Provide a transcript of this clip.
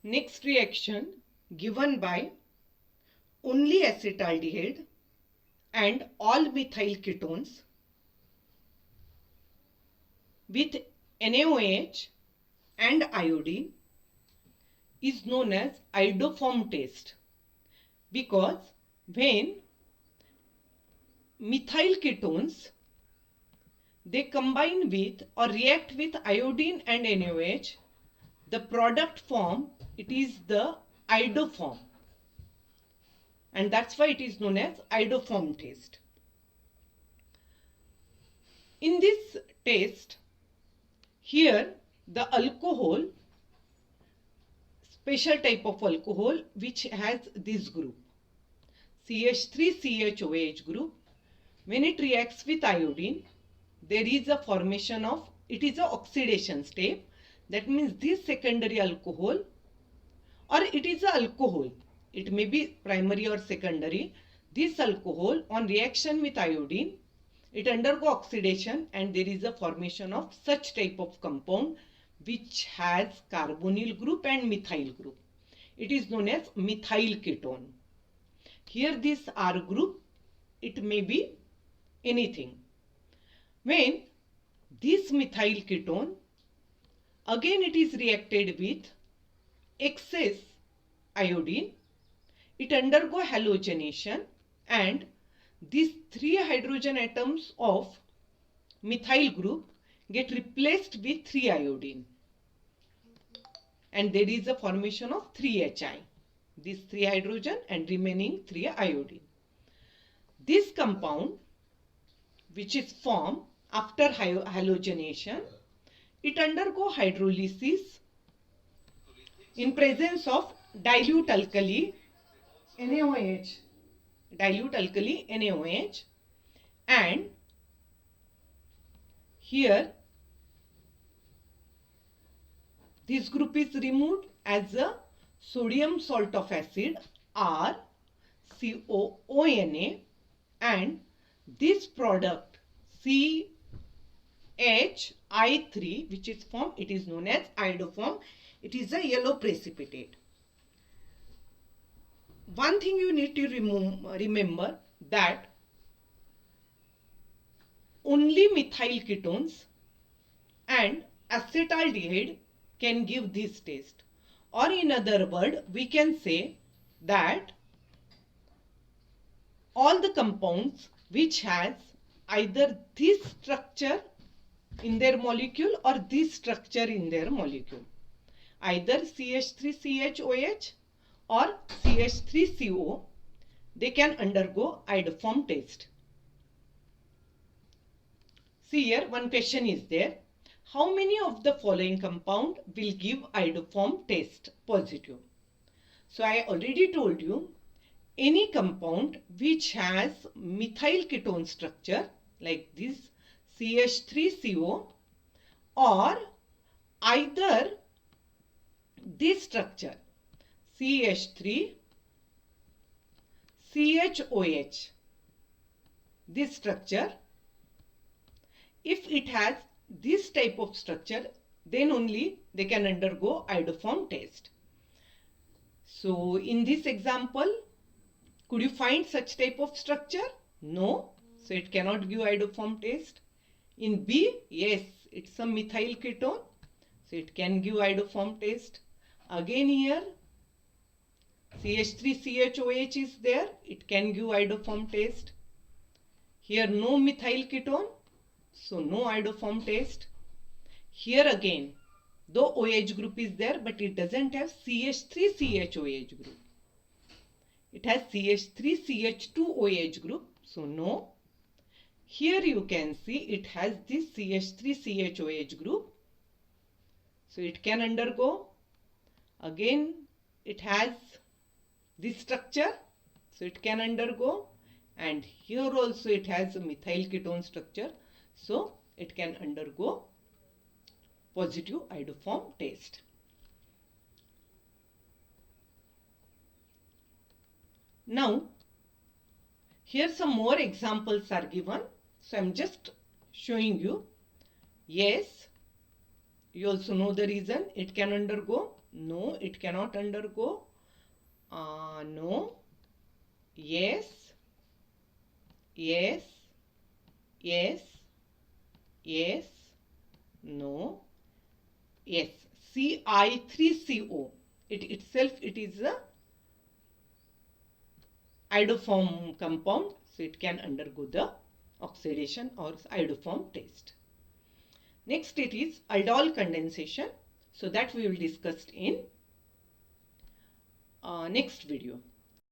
Next reaction given by only acetaldehyde and all methyl ketones with NaOH and iodine is known as iodoform test, because when methyl ketones they combine with or react with iodine and NaOH, the product form, it is the iodoform, and that's why it is known as iodoform test. In this test, here the alcohol, special type of alcohol which has this group CH3CHOH group, when it reacts with iodine, there is a formation of, it is a oxidation step. That means this secondary alcohol, or it is a alcohol, it may be primary or secondary, this alcohol on reaction with iodine, it undergo oxidation and there is a formation of such type of compound which has carbonyl group and methyl group. It is known as methyl ketone. Here this R group, it may be anything. When this methyl ketone, again it is reacted with excess iodine, it undergo halogenation and these 3 hydrogen atoms of methyl group get replaced with 3 iodine and there is a formation of 3Hi. These 3 hydrogen and remaining 3 iodine. This compound which is formed after halogenation, it undergo hydrolysis in presence of dilute alkali NaOH, and here this group is removed as a sodium salt of acid RCOONA, and this product CHI3 which is formed, it is known as iodoform. It is a yellow precipitate. One thing you need to remember that only methyl ketones and acetaldehyde can give this test, or in other word we can say that all the compounds which has either this structure in their molecule or this structure in their molecule, either CH3CHOH or CH3CO, they can undergo iodoform test. See here, one question is there. How many of the following compound will give iodoform test positive? So I already told you, any compound which has methyl ketone structure like this CH3CO, or either this structure CH3 CHOH, this structure, if it has this type of structure, then only they can undergo iodoform test. So in this example, could you find such type of structure? No, so it cannot give iodoform test. In B, yes, it's a methyl ketone, so it can give iodoform test. Again here, CH3CHOH is there, it can give iodoform test. Here no methyl ketone, so no iodoform test. Here again, though OH group is there, but it doesn't have CH3CHOH group. It has CH3CH2OH group, so no. Here you can see it has this CH3CHOH group, so it can undergo. Again, it has this structure, so it can undergo, and here also it has a methyl ketone structure, so it can undergo positive iodoform test. Now, here some more examples are given, so I am just showing you. Yes, you also know the reason it can undergo. No, it cannot undergo. No. Yes. Yes. Yes. Yes. No. Yes. Ci3CO. It itself, it is a iodoform compound, so it can undergo the oxidation or iodoform test. Next, it is aldol condensation. So that we will discuss in next video.